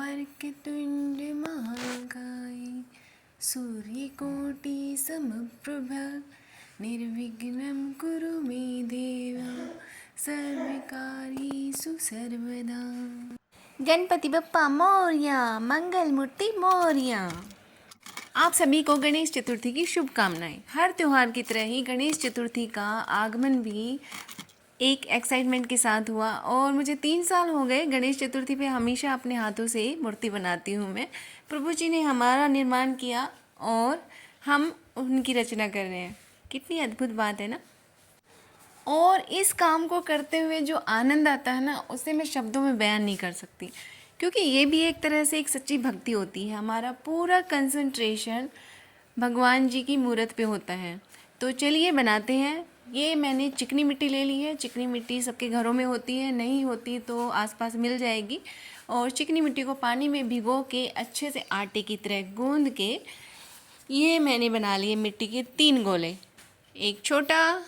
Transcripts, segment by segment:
वक्रतुण्ड महाकाय सूर्यकोटि समप्रभ निर्विघ्नं कुरु मे देव सर्वकार्येषु सर्वदा। गणपति बप्पा मोरया, मंगल मूर्ति मोरया। आप सभी को गणेश चतुर्थी की शुभकामनाएं। हर त्यौहार की तरह ही गणेश चतुर्थी का आगमन भी एक एक्साइटमेंट के साथ हुआ और मुझे 3 साल हो गए गणेश चतुर्थी पे हमेशा अपने हाथों से मूर्ति बनाती हूँ मैं। प्रभु जी ने हमारा निर्माण किया और हम उनकी रचना कर रहे हैं। कितनी अद्भुत बात है ना। और इस काम को करते हुए जो आनंद आता है ना, उसे मैं शब्दों में बयान नहीं कर सकती, क्योंकि ये भी एक तरह से एक सच्ची भक्ति होती है। हमारा पूरा कंसंट्रेशन भगवान जी की मूर्त पे होता है। तो चलिए बनाते हैं। ये मैंने चिकनी मिट्टी ले ली है। चिकनी मिट्टी सबके घरों में होती है, नहीं होती तो आसपास मिल जाएगी। और चिकनी मिट्टी को पानी में भिगो के अच्छे से आटे की तरह गूंद के ये मैंने बना लिए मिट्टी के 3 गोले। एक छोटा,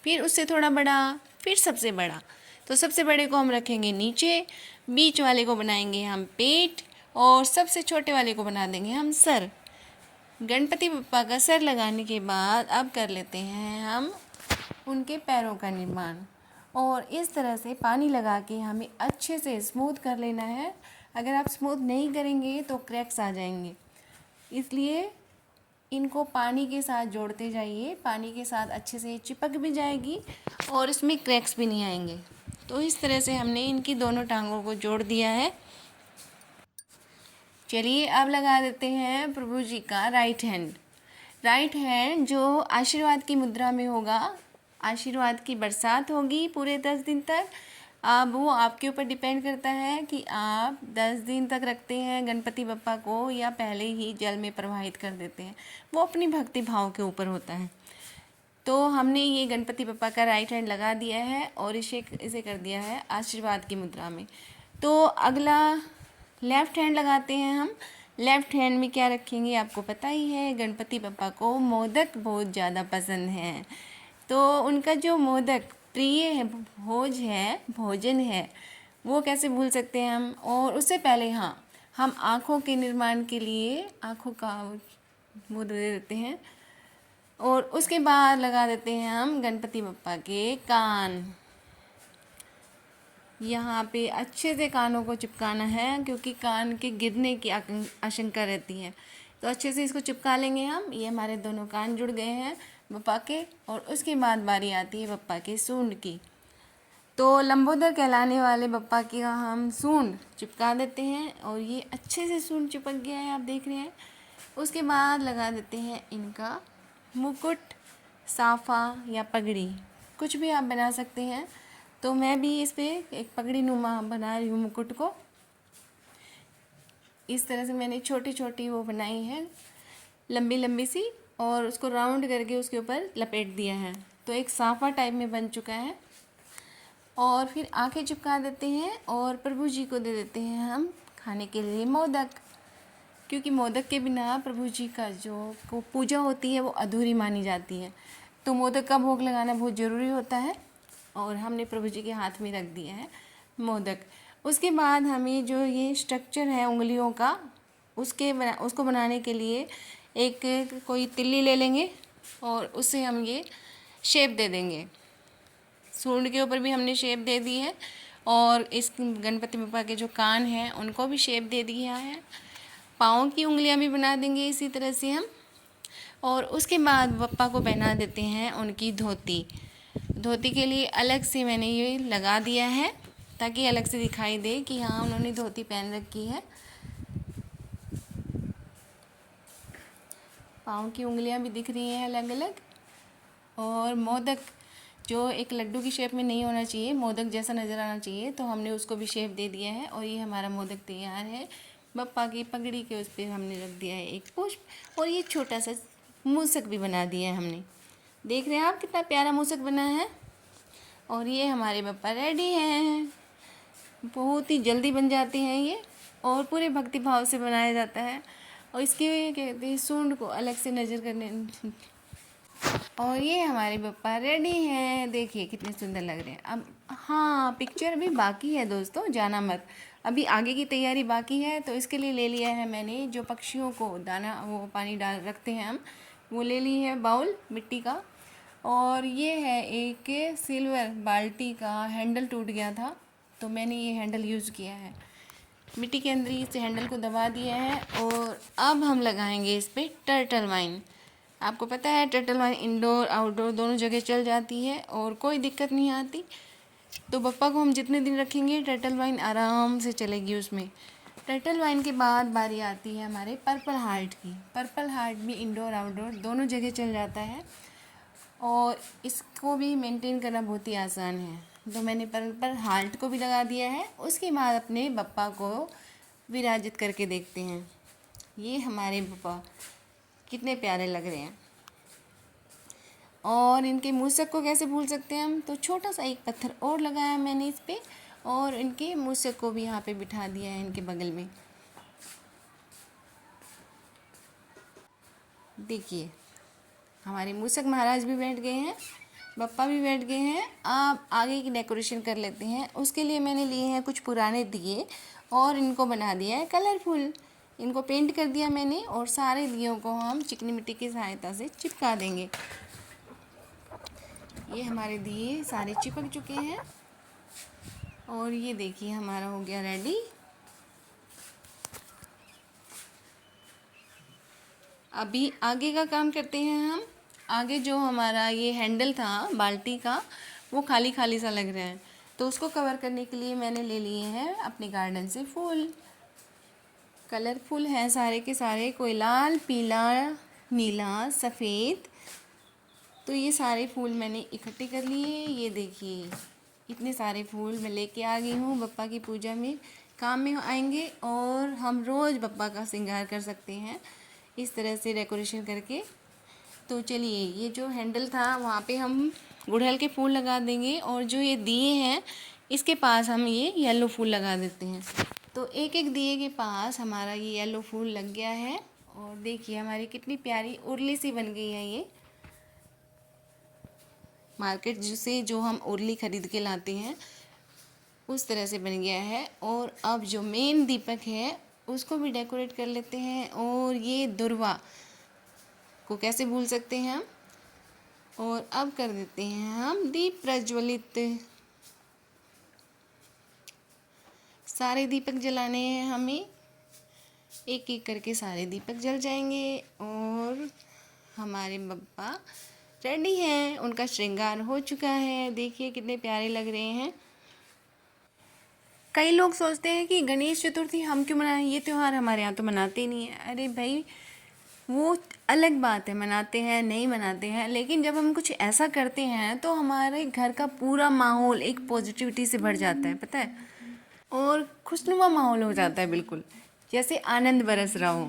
फिर उससे थोड़ा बड़ा, फिर सबसे बड़ा। तो सबसे बड़े को हम रखेंगे नीचे, बीच वाले को बनाएंगे हम पेट और सबसे छोटे वाले को बना देंगे हम सर। गणपति बप्पा का सर लगाने के बाद अब कर लेते हैं हम उनके पैरों का निर्माण। और इस तरह से पानी लगा के हमें अच्छे से स्मूथ कर लेना है। अगर आप स्मूथ नहीं करेंगे तो क्रैक्स आ जाएंगे, इसलिए इनको पानी के साथ जोड़ते जाइए। पानी के साथ अच्छे से चिपक भी जाएगी और इसमें क्रैक्स भी नहीं आएंगे। तो इस तरह से हमने इनकी दोनों टांगों को जोड़ दिया है। चलिए अब लगा देते हैं प्रभु जी का राइट हैंड। राइट हैंड जो आशीर्वाद की मुद्रा में होगा, आशीर्वाद की बरसात होगी पूरे 10 दिन तक। अब वो आपके ऊपर डिपेंड करता है कि आप 10 दिन तक रखते हैं गणपति बप्पा को या पहले ही जल में प्रवाहित कर देते हैं। वो अपनी भक्ति भाव के ऊपर होता है। तो हमने ये गणपति बप्पा का राइट हैंड लगा दिया है और इसे कर दिया है आशीर्वाद की मुद्रा में। तो अगला लेफ़्ट हैंड लगाते हैं हम। लेफ़्ट हैंड में क्या रखेंगे आपको पता ही है, गणपति बप्पा को मोदक बहुत ज़्यादा पसंद है। तो उनका जो मोदक प्रिय है, भोजन है, वो कैसे भूल सकते हैं हम। और उससे पहले हम आँखों के निर्माण के लिए आँखों का वो दे देते हैं और उसके बाद लगा देते हैं हम गणपति बप्पा के कान। यहाँ पे अच्छे से कानों को चिपकाना है, क्योंकि कान के गिरने की आशंका रहती है। तो अच्छे से इसको चिपका लेंगे हम। ये हमारे दोनों कान जुड़ गए हैं बप्पा के। और उसके बाद बारी आती है बप्पा के सूंड की। तो लंबोदर कहलाने वाले बप्पा की हम सूंड चिपका देते हैं और ये अच्छे से सूंड चिपक गया है, आप देख रहे हैं। उसके बाद लगा देते हैं इनका मुकुट, साफा या पगड़ी, कुछ भी आप बना सकते हैं। तो मैं भी इस पर एक पगड़ी नुमा बना रही हूँ मुकुट को। इस तरह से मैंने छोटी छोटी वो बनाई है, लंबी लंबी सी, और उसको राउंड करके उसके ऊपर लपेट दिया है। तो एक साफा टाइप में बन चुका है। और फिर आंखें चिपका देते हैं और प्रभु जी को दे देते हैं हम खाने के लिए मोदक, क्योंकि मोदक के बिना प्रभु जी का जो पूजा होती है वो अधूरी मानी जाती है। तो मोदक का भोग लगाना बहुत ज़रूरी होता है और हमने प्रभु जी के हाथ में रख दिया है मोदक। उसके बाद हमें जो ये स्ट्रक्चर है उंगलियों का, उसको बनाने के लिए एक कोई तिल्ली ले लेंगे और उससे हम ये शेप दे देंगे। सूंड के ऊपर भी हमने शेप दे दी है और इस गणपति बप्पा के जो कान हैं उनको भी शेप दे दिया है। पाँव की उंगलियां भी बना देंगे इसी तरह से हम। और उसके बाद बप्पा को पहना देते हैं उनकी धोती। धोती के लिए अलग से मैंने ये लगा दिया है ताकि अलग से दिखाई दे कि हाँ उन्होंने धोती पहन रखी है। पाँव की उंगलियां भी दिख रही हैं अलग अलग। और मोदक जो एक लड्डू की शेप में नहीं होना चाहिए, मोदक जैसा नज़र आना चाहिए, तो हमने उसको भी शेप दे दिया है। और ये हमारा मोदक तैयार है। बप्पा की पगड़ी के उस पर हमने रख दिया है एक पुष्प और ये छोटा सा मूसक भी बना दिया है हमने। देख रहे हैं आप कितना प्यारा मूसक बना है। और ये हमारे बप्पा रेडी हैं। बहुत ही जल्दी बन जाते हैं ये और पूरे भक्ति भाव से बनाया जाता है। और इसके कहते हैं सूंड को अलग से नज़र करने और ये हमारे बप्पा रेडी हैं, देखिए कितने सुंदर लग रहे हैं। अब हाँ, पिक्चर अभी बाकी है दोस्तों, जाना मत, अभी आगे की तैयारी बाकी है। तो इसके लिए ले लिया है मैंने जो पक्षियों को दाना वो पानी डाल रखते हैं हम, वो ले ली है बाउल मिट्टी का। और ये है एक सिल्वर बाल्टी का हैंडल टूट गया था, तो मैंने ये हैंडल यूज़ किया है, मिट्टी के अंदर ही इस हैंडल को दबा दिया है। और अब हम लगाएंगे इस पर टर्टल वाइन। आपको पता है टर्टल वाइन इंडोर आउटडोर दोनों जगह चल जाती है और कोई दिक्कत नहीं आती। तो बप्पा को हम जितने दिन रखेंगे टर्टल वाइन आराम से चलेगी उसमें। टर्टल वाइन के बाद बारी आती है हमारे पर्पल हार्ट की। पर्पल हार्ट भी इंडोर आउटडोर दोनों जगह चल जाता है और इसको भी मेंटेन करना बहुत ही आसान है। तो मैंने पर्पल हार्ट को भी लगा दिया है। उसके बाद अपने बप्पा को विराजित करके देखते हैं। ये हमारे बप्पा कितने प्यारे लग रहे हैं। और इनके मूसक को कैसे भूल सकते हैं हम, तो छोटा सा एक पत्थर और लगाया मैंने इस पे और इनके मूसक को भी यहाँ पे बिठा दिया है इनके बगल में। देखिए हमारे मूसक महाराज भी बैठ गए हैं, बप्पा भी बैठ गए हैं। अब आगे की डेकोरेशन कर लेते हैं। उसके लिए मैंने लिए हैं कुछ पुराने दिए और इनको बना दिया है कलरफुल। इनको पेंट कर दिया मैंने और सारे दियों को हम चिकनी मिट्टी की सहायता से चिपका देंगे। ये हमारे दिए सारे चिपक चुके हैं और ये देखिए हमारा हो गया रेडी। अभी आगे का काम करते हैं हम। आगे जो हमारा ये हैंडल था बाल्टी का वो खाली खाली सा लग रहा है, तो उसको कवर करने के लिए मैंने ले लिए हैं अपने गार्डन से फूल। कलरफुल हैं सारे के सारे, कोई लाल पीला नीला सफ़ेद। तो ये सारे फूल मैंने इकट्ठे कर लिए। ये देखिए इतने सारे फूल मैं लेके आ गई हूँ, बप्पा की पूजा में काम में आएंगे और हम रोज़ बप्पा का श्रृंगार कर सकते हैं इस तरह से डेकोरेशन करके। तो चलिए ये जो हैंडल था वहाँ पे हम गुड़हल के फूल लगा देंगे और जो ये दिए हैं इसके पास हम ये येलो फूल लगा देते हैं। तो एक एक दिए के पास हमारा ये येलो फूल लग गया है और देखिए हमारी कितनी प्यारी उर्ली सी बन गई है। ये मार्केट से जो हम उर्ली खरीद के लाते हैं उस तरह से बन गया है। और अब जो मेन दीपक है उसको भी डेकोरेट कर लेते हैं। और ये दुर्वा को कैसे भूल सकते हैं हम। और अब कर देते हैं हम दीप प्रज्वलित। सारे दीपक जलाने हैं हमें, एक एक करके सारे दीपक जल जाएंगे और हमारे बप्पा रेडी हैं, उनका श्रृंगार हो चुका है। देखिए कितने प्यारे लग रहे हैं। कई लोग सोचते हैं कि गणेश चतुर्थी हम क्यों मनाएं, ये त्यौहार हमारे यहाँ तो मनाते नहीं है। अरे भाई वो अलग बात है, मनाते हैं नहीं मनाते हैं, लेकिन जब हम कुछ ऐसा करते हैं तो हमारे घर का पूरा माहौल एक पॉजिटिविटी से भर जाता है, पता है, और खुशनुमा माहौल हो जाता है, बिल्कुल जैसे आनंद बरस रहा हो।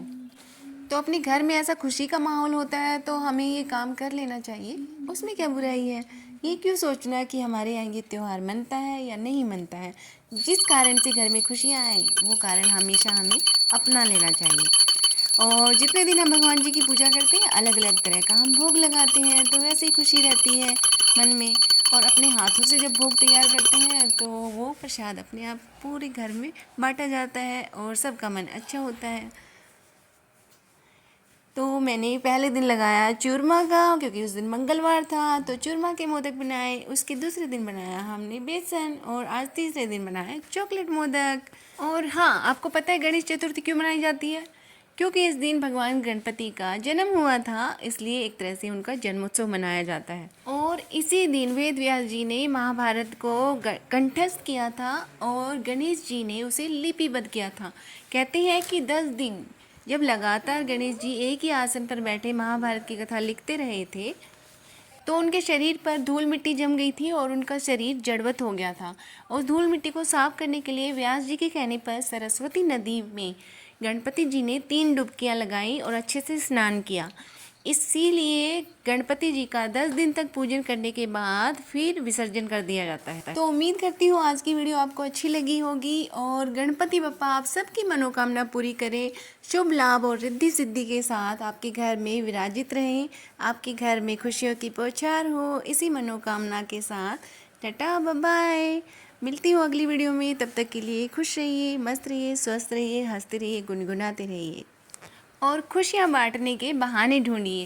तो अपने घर में ऐसा खुशी का माहौल होता है तो हमें ये काम कर लेना चाहिए, उसमें क्या बुराई है। ये क्यों सोचना कि हमारे यहाँ ये त्यौहार मनता है या नहीं मनता है। जिस कारण से घर में खुशियाँ आए वो कारण हमेशा हमें अपना लेना चाहिए। और जितने दिन हम भगवान जी की पूजा करते हैं अलग अलग तरह का हम भोग लगाते हैं, तो वैसे ही खुशी रहती है मन में। और अपने हाथों से जब भोग तैयार करते हैं तो वो प्रसाद अपने आप पूरे घर में बांटा जाता है और सबका मन अच्छा होता है। तो मैंने पहले दिन लगाया चूरमा का, क्योंकि उस दिन मंगलवार था, तो चूरमा के मोदक बनाए। उसके दूसरे दिन बनाया हमने बेसन और आज तीसरे दिन बनाया चॉकलेट मोदक। और हाँ, आपको पता है गणेश चतुर्थी क्यों मनाई जाती है? क्योंकि इस दिन भगवान गणपति का जन्म हुआ था, इसलिए एक तरह से उनका जन्मोत्सव मनाया जाता है। और इसी दिन वेद व्यास जी ने महाभारत को कंठस्थ किया था और गणेश जी ने उसे लिपिबद्ध किया था। कहते हैं कि 10 दिन जब लगातार गणेश जी एक ही आसन पर बैठे महाभारत की कथा लिखते रहे थे तो उनके शरीर पर धूल मिट्टी जम गई थी और उनका शरीर जड़वत हो गया था। और धूल मिट्टी को साफ करने के लिए व्यास जी के कहने पर सरस्वती नदी में गणपति जी ने 3 डुबकियां लगाई और अच्छे से स्नान किया। इसीलिए गणपति जी का 10 दिन तक पूजन करने के बाद फिर विसर्जन कर दिया जाता है। तो उम्मीद करती हूँ आज की वीडियो आपको अच्छी लगी होगी और गणपति बप्पा आप सबकी मनोकामना पूरी करें, शुभ लाभ और रिद्धि सिद्धि के साथ आपके घर में विराजित रहें, आपके घर में खुशियों की बौछार हो। इसी मनोकामना के साथ टाटा बाय, मिलती हूँ अगली वीडियो में। तब तक के लिए खुश रहिए, मस्त रहिए, स्वस्थ रहिए, हंसते रहिए, गुनगुनाते रहिए और खुशियाँ बांटने के बहाने ढूंढिए।